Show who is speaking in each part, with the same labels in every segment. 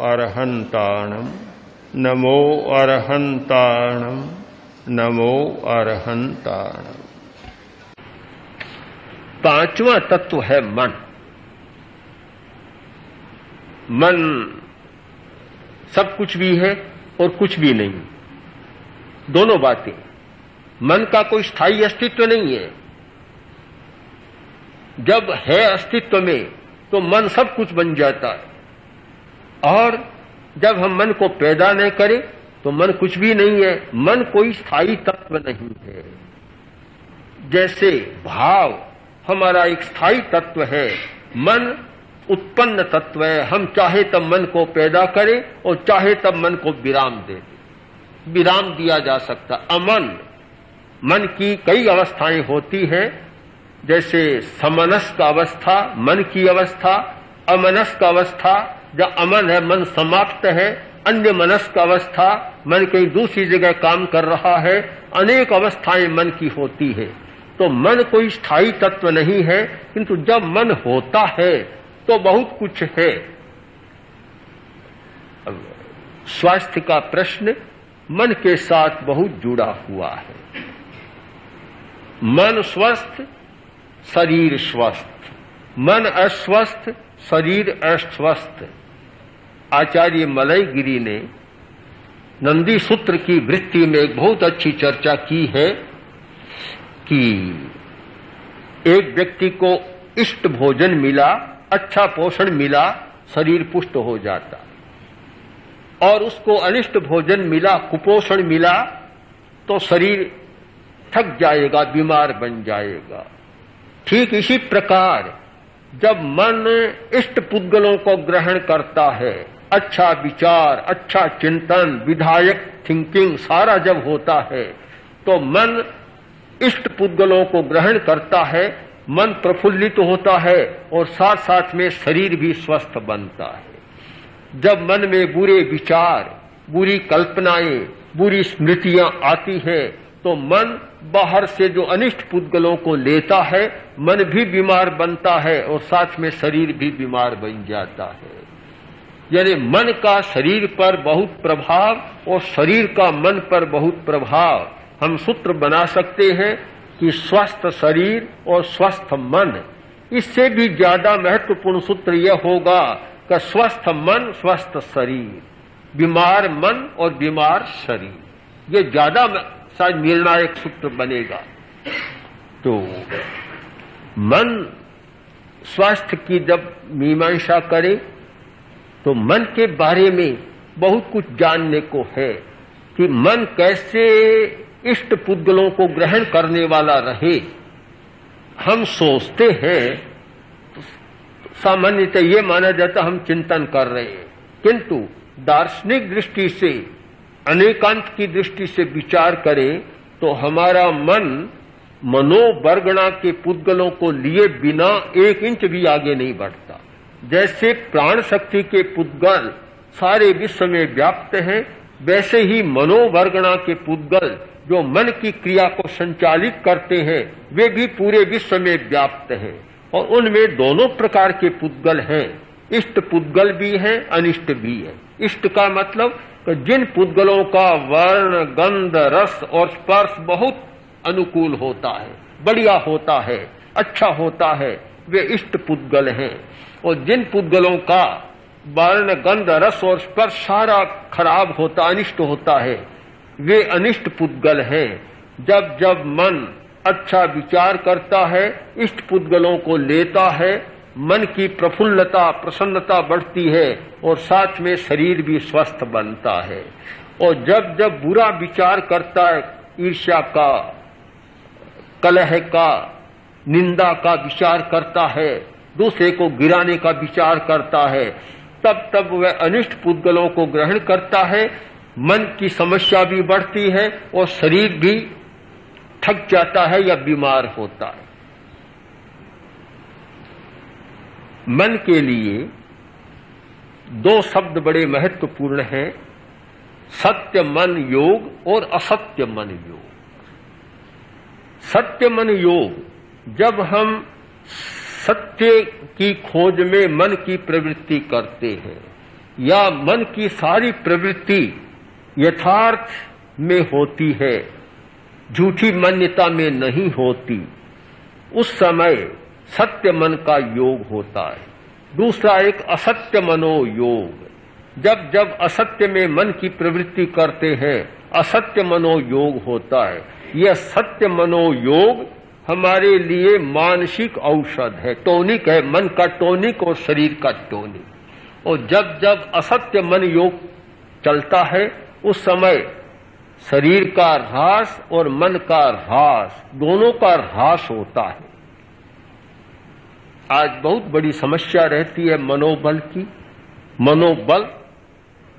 Speaker 1: अरहंताणम नमो अरहंताणम नमो अरहंताणम।
Speaker 2: पांचवा तत्व है मन। मन सब कुछ भी है और कुछ भी नहीं, दोनों बातें। मन का कोई स्थायी अस्तित्व नहीं है। जब है अस्तित्व में तो मन सब कुछ बन जाता है, और जब हम मन को पैदा नहीं करें तो मन कुछ भी नहीं है। मन कोई स्थायी तत्व नहीं है। जैसे भाव हमारा एक स्थायी तत्व है, मन उत्पन्न तत्व है। हम चाहे तब मन को पैदा करें और चाहे तब मन को विराम दे दें, विराम दिया जा सकता। अमन, मन की कई अवस्थाएं होती हैं, जैसे समनस्क अवस्था मन की अवस्था, अमनस्क अवस्था जब अमन है, मन समाप्त है, अन्य मनस्क अवस्था मन कहीं दूसरी जगह काम कर रहा है। अनेक अवस्थाएं मन की होती है। तो मन कोई स्थायी तत्व नहीं है, किंतु जब मन होता है तो बहुत कुछ है। स्वास्थ्य का प्रश्न मन के साथ बहुत जुड़ा हुआ है। मन स्वस्थ, शरीर स्वस्थ। मन अस्वस्थ, शरीर अस्वस्थ। आचार्य मलयगिरी ने नंदी सूत्र की वृत्ति में एक बहुत अच्छी चर्चा की है कि एक व्यक्ति को इष्ट भोजन मिला, अच्छा पोषण मिला, शरीर पुष्ट हो जाता, और उसको अनिष्ट भोजन मिला, कुपोषण मिला, तो शरीर थक जाएगा, बीमार बन जाएगा। ठीक इसी प्रकार जब मन इष्ट पुद्गलों को ग्रहण करता है, अच्छा विचार, अच्छा चिंतन, विधायक थिंकिंग सारा जब होता है, तो मन इष्ट पुद्गलों को ग्रहण करता है, मन प्रफुल्लित होता है और साथ साथ में शरीर भी स्वस्थ बनता है। जब मन में बुरे विचार, बुरी कल्पनाएं, बुरी स्मृतियां आती हैं, तो मन बाहर से जो अनिष्ट पुद्गलों को लेता है, मन भी बीमार बनता है और साथ में शरीर भी बीमार बन जाता है। यानी मन का शरीर पर बहुत प्रभाव और शरीर का मन पर बहुत प्रभाव। हम सूत्र बना सकते हैं कि स्वस्थ शरीर और स्वस्थ मन। इससे भी ज्यादा महत्वपूर्ण सूत्र यह होगा कि स्वस्थ मन, स्वस्थ शरीर, बीमार मन और बीमार शरीर। ये ज्यादा शायद निर्णायक सूत्र बनेगा। तो मन स्वास्थ्य की जब मीमांसा करे तो मन के बारे में बहुत कुछ जानने को है कि मन कैसे इष्ट पुद्गलों को ग्रहण करने वाला रहे। हम सोचते हैं तो सामान्यतः ये माना जाता हम चिंतन कर रहे हैं, किंतु दार्शनिक दृष्टि से, अनेकांत की दृष्टि से विचार करें तो हमारा मन मनोवर्गणा के पुद्गलों को लिए बिना एक इंच भी आगे नहीं बढ़ता। जैसे प्राण शक्ति के पुद्गल सारे विश्व में व्याप्त हैं, वैसे ही मनोवर्गणा के पुद्गल जो मन की क्रिया को संचालित करते हैं, वे भी पूरे विश्व में व्याप्त हैं। और उनमें दोनों प्रकार के पुद्गल हैं, इष्ट पुद्गल भी हैं, अनिष्ट भी है। इष्ट का मतलब कि जिन पुद्गलों का वर्ण, गंध, रस और स्पर्श बहुत अनुकूल होता है, बढ़िया होता है, अच्छा होता है, वे इष्ट पुद्गल हैं। और जिन पुद्गलों का वर्ण, गंध, रस और स्पर्श सारा खराब होता, अनिष्ट होता है, वे अनिष्ट पुद्गल हैं। जब जब मन अच्छा विचार करता है, इष्ट पुद्गलों को लेता है, मन की प्रफुल्लता, प्रसन्नता बढ़ती है और साथ में शरीर भी स्वस्थ बनता है। और जब जब बुरा विचार करता है, ईर्ष्या का, कलह का, निंदा का विचार करता है, दूसरे को गिराने का विचार करता है, तब तब वह अनिष्ट पुद्गलों को ग्रहण करता है। मन की समस्या भी बढ़ती है और शरीर भी थक जाता है या बीमार होता है। मन के लिए दो शब्द बड़े महत्वपूर्ण हैं, सत्य मन योग और असत्य मन योग। सत्य मन योग, जब हम सत्य की खोज में मन की प्रवृत्ति करते हैं, या मन की सारी प्रवृत्ति यथार्थ में होती है, झूठी मान्यता में नहीं होती, उस समय सत्य मन का योग होता है। दूसरा एक असत्य मनोयोग, जब जब असत्य में मन की प्रवृत्ति करते हैं असत्य मनोयोग होता है। यह सत्य मनोयोग हमारे लिए मानसिक औषध है, टॉनिक है, मन का टॉनिक और शरीर का टॉनिक। और जब जब असत्य मन योग चलता है उस समय शरीर का ह्रास और मन का ह्रास, दोनों का ह्रास होता है। आज बहुत बड़ी समस्या रहती है मनोबल की। मनोबल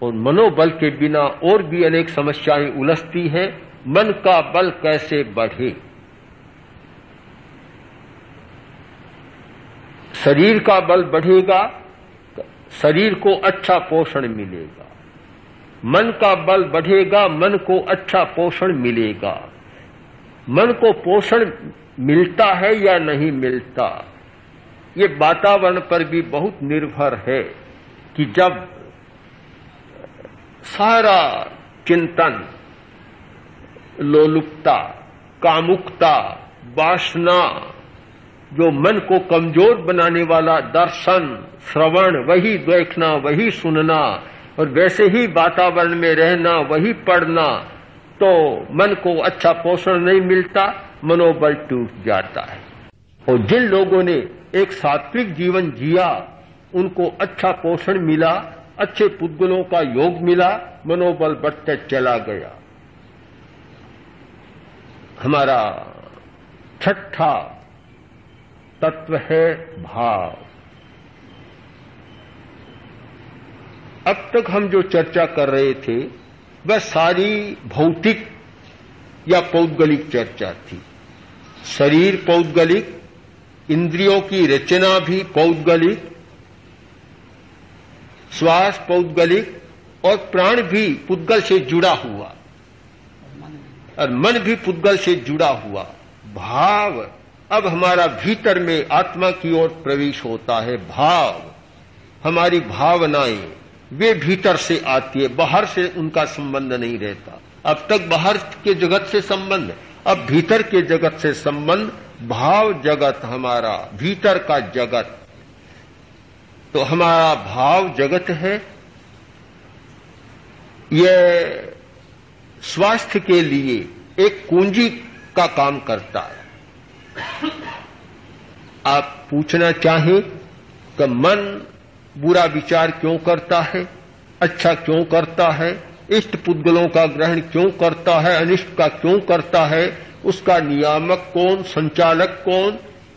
Speaker 2: और मनोबल के बिना और भी अनेक समस्याएं उलझती हैं। मन का बल कैसे बढ़े? शरीर का बल बढ़ेगा, शरीर को अच्छा पोषण मिलेगा। मन का बल बढ़ेगा, मन को अच्छा पोषण मिलेगा। मन को पोषण मिलता है या नहीं मिलता, ये वातावरण पर भी बहुत निर्भर है कि जब सारा चिंतन, लोलुपता, कामुकता, वासना, जो मन को कमजोर बनाने वाला दर्शन, श्रवण, वही देखना, वही सुनना और वैसे ही वातावरण में रहना, वही पढ़ना, तो मन को अच्छा पोषण नहीं मिलता, मनोबल टूट जाता है। और जिन लोगों ने एक सात्विक जीवन जिया उनको अच्छा पोषण मिला, अच्छे पुद्गलों का योग मिला, मनोबल बढ़ते चला गया। हमारा छठा तत्व है भाव। अब तक हम जो चर्चा कर रहे थे वह सारी भौतिक या पौद्गलिक चर्चा थी। शरीर पौद्गलिक, इंद्रियों की रचना भी पौद्गलिक, श्वास पौद्गलिक और प्राण भी पुद्गल से जुड़ा हुआ और मन भी पुद्गल से जुड़ा हुआ। भाव अब हमारा भीतर में आत्मा की ओर प्रवेश होता है। भाव, हमारी भावनाएं, वे भीतर से आती है, बाहर से उनका संबंध नहीं रहता। अब तक बाहर के जगत से संबंध, अब भीतर के जगत से संबंध। भाव जगत हमारा भीतर का जगत, तो हमारा भाव जगत है। यह स्वास्थ्य के लिए एक कुंजी का काम करता है। आप पूछना चाहें कि मन बुरा विचार क्यों करता है, अच्छा क्यों करता है, इष्ट पुद्गलों का ग्रहण क्यों करता है, अनिष्ट का क्यों करता है, उसका नियामक कौन, संचालक कौन?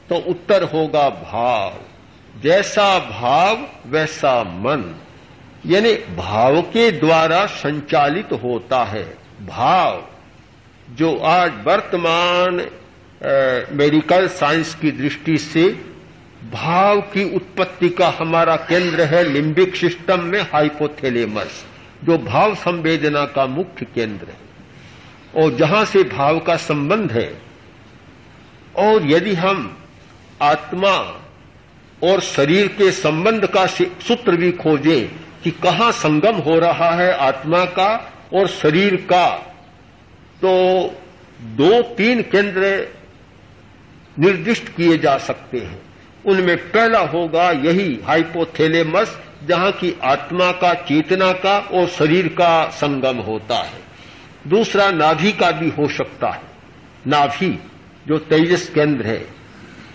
Speaker 2: तो उत्तर होगा भाव। जैसा भाव वैसा मन, यानी भाव के द्वारा संचालित होता है। भाव जो आज वर्तमान मेडिकल साइंस की दृष्टि से भाव की उत्पत्ति का हमारा केंद्र है लिम्बिक सिस्टम में हाइपोथैलेमस, जो भाव संवेदना का मुख्य केंद्र है और जहां से भाव का संबंध है। और यदि हम आत्मा और शरीर के संबंध का सूत्र भी खोजें कि कहां संगम हो रहा है आत्मा का और शरीर का, तो 2-3 केंद्र निर्दिष्ट किए जा सकते हैं। उनमें पहला होगा यही हाइपोथैलेमस, जहां की आत्मा का, चेतना का और शरीर का संगम होता है। दूसरा नाभि का भी हो सकता है, नाभि जो तेजस केंद्र है।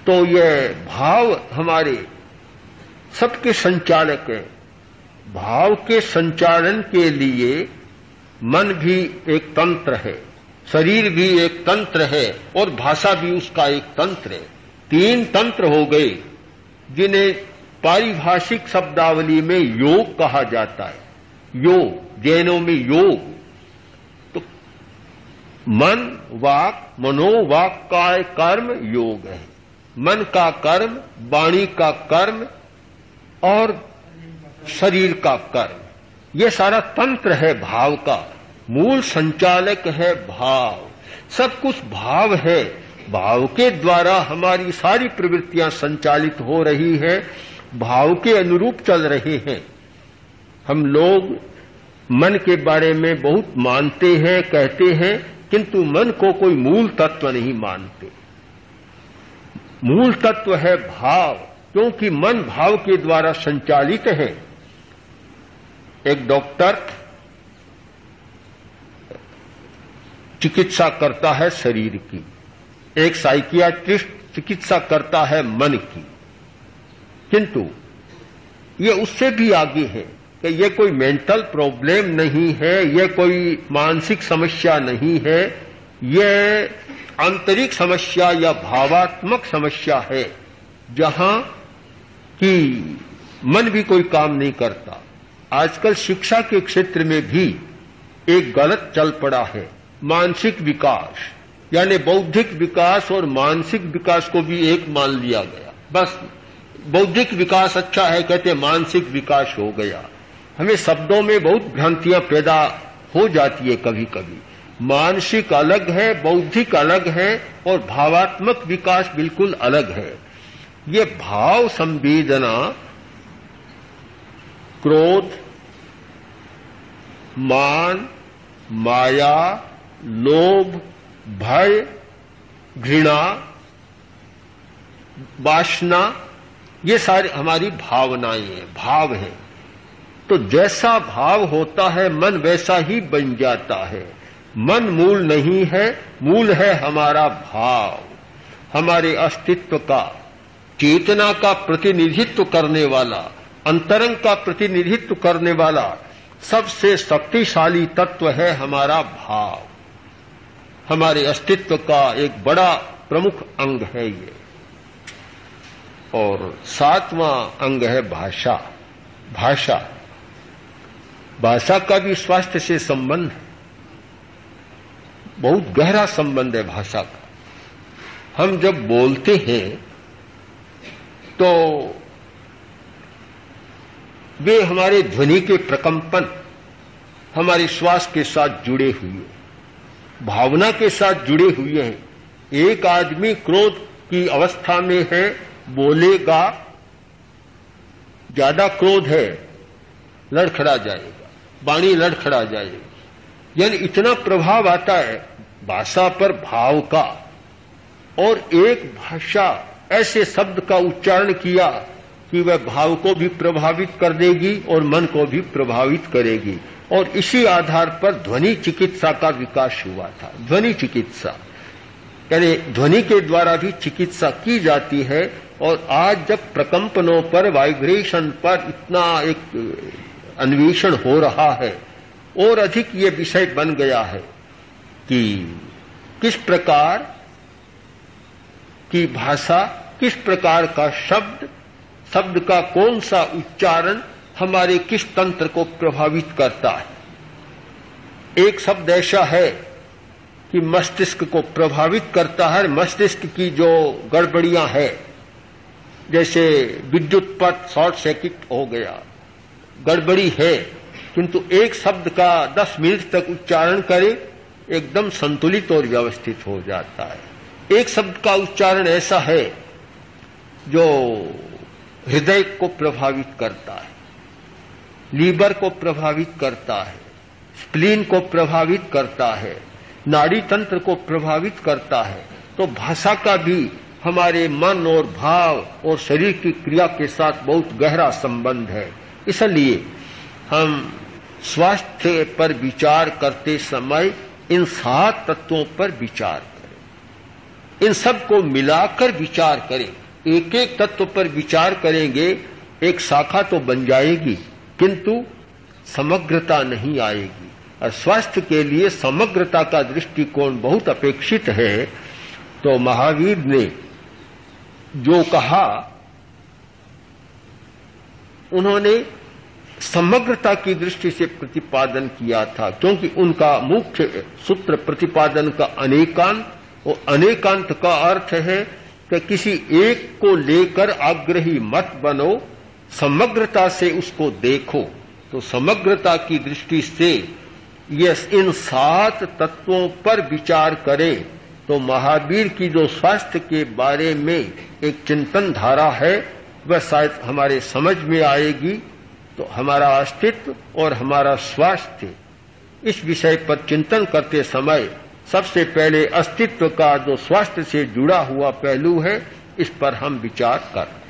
Speaker 2: तो यह भाव हमारे सबके संचालक है। भाव के संचालन के लिए मन भी एक तंत्र है, शरीर भी एक तंत्र है और भाषा भी उसका एक तंत्र है। 3 तंत्र हो गए जिन्हें पारिभाषिक शब्दावली में योग कहा जाता है। योग, जैनों में योग, तो मन, वाक, मनोवाक का कर्म योग है। मन का कर्म, वाणी का कर्म और शरीर का कर्म, यह सारा तंत्र है भाव का। मूल संचालक है भाव, सब कुछ भाव है। भाव के द्वारा हमारी सारी प्रवृत्तियां संचालित हो रही है, भाव के अनुरूप चल रहे हैं। हम लोग मन के बारे में बहुत मानते हैं, कहते हैं, किंतु मन को कोई मूल तत्व नहीं मानते। मूल तत्व है भाव, क्योंकि मन भाव के द्वारा संचालित है। एक डॉक्टर चिकित्सा करता है शरीर की, एक साइकियाट्रिस्ट चिकित्सा करता है मन की, किंतु ये उससे भी आगे है कि ये कोई मेंटल प्रॉब्लम नहीं है, ये कोई मानसिक समस्या नहीं है, ये आंतरिक समस्या या भावात्मक समस्या है, जहां कि मन भी कोई काम नहीं करता। आजकल शिक्षा के क्षेत्र में भी एक गलत चल पड़ा है। मानसिक विकास यानी बौद्धिक विकास और मानसिक विकास को भी एक मान लिया गया। बस बौद्धिक विकास अच्छा है, कहते मानसिक विकास हो गया। हमें शब्दों में बहुत भ्रांतियां पैदा हो जाती है कभी कभी। मानसिक अलग है, बौद्धिक अलग है और भावात्मक विकास बिल्कुल अलग है। ये भाव संवेदना, क्रोध, मान, माया, लोभ, भय, घृणा, वासना, ये सारी हमारी भावनाएं हैं, भाव हैं। तो जैसा भाव होता है मन वैसा ही बन जाता है। मन मूल नहीं है, मूल है हमारा भाव, हमारे अस्तित्व का, चेतना का प्रतिनिधित्व करने वाला, अंतरंग का प्रतिनिधित्व करने वाला सबसे शक्तिशाली तत्व है हमारा भाव। हमारे अस्तित्व का एक बड़ा प्रमुख अंग है ये। और 7वां अंग है भाषा। भाषा, भाषा का भी स्वास्थ्य से संबंध है, बहुत गहरा संबंध है भाषा का। हम जब बोलते हैं तो वे हमारे ध्वनि के प्रकंपन हमारे श्वास के साथ जुड़े हुए, भावना के साथ जुड़े हुए हैं। एक आदमी क्रोध की अवस्था में है, बोलेगा, ज्यादा क्रोध है, लड़खड़ा जाएगा, वाणी लड़खड़ा जाएगी। यानी इतना प्रभाव आता है भाषा पर भाव का। और एक भाषा ऐसे शब्द का उच्चारण किया कि वह भाव को भी प्रभावित कर देगी और मन को भी प्रभावित करेगी। और इसी आधार पर ध्वनि चिकित्सा का विकास हुआ था। ध्वनि चिकित्सा यानी ध्वनि के द्वारा भी चिकित्सा की जाती है। और आज जब प्रकंपनों पर, वाइब्रेशन पर इतना एक अन्वेषण हो रहा है और अधिक ये विषय बन गया है कि किस प्रकार की भाषा, किस प्रकार का शब्द, शब्द का कौन सा उच्चारण हमारे किस तंत्र को प्रभावित करता है। एक शब्द ऐसा है कि मस्तिष्क को प्रभावित करता है। मस्तिष्क की जो गड़बड़ियां हैं, जैसे विद्युत पथ शॉर्ट सर्किट हो गया, गड़बड़ी है, किंतु एक शब्द का 10 मिनट तक उच्चारण करे एकदम संतुलित और व्यवस्थित हो जाता है। एक शब्द का उच्चारण ऐसा है जो हृदय को प्रभावित करता है, लीवर को प्रभावित करता है, स्प्लीन को प्रभावित करता है, नाड़ी तंत्र को प्रभावित करता है। तो भाषा का भी हमारे मन और भाव और शरीर की क्रिया के साथ बहुत गहरा संबंध है। इसलिए हम स्वास्थ्य पर विचार करते समय इन 7 तत्वों पर विचार करें, इन सब को मिलाकर विचार करें। एक एक तत्व पर विचार करेंगे, एक शाखा तो बन जाएगी किंतु समग्रता नहीं आएगी। और स्वास्थ्य के लिए समग्रता का दृष्टिकोण बहुत अपेक्षित है। तो महावीर ने जो कहा, उन्होंने समग्रता की दृष्टि से प्रतिपादन किया था, क्योंकि उनका मुख्य सूत्र प्रतिपादन का अनेकांत, और अनेकांत का अर्थ है कि किसी एक को लेकर आग्रही मत बनो, समग्रता से उसको देखो। तो समग्रता की दृष्टि से ये इन 7 तत्वों पर विचार करें तो महावीर की जो स्वास्थ्य के बारे में एक चिंतन धारा है वह शायद हमारे समझ में आएगी। तो हमारा अस्तित्व और हमारा स्वास्थ्य, इस विषय पर चिंतन करते समय सबसे पहले अस्तित्व का जो स्वास्थ्य से जुड़ा हुआ पहलू है, इस पर हम विचार कर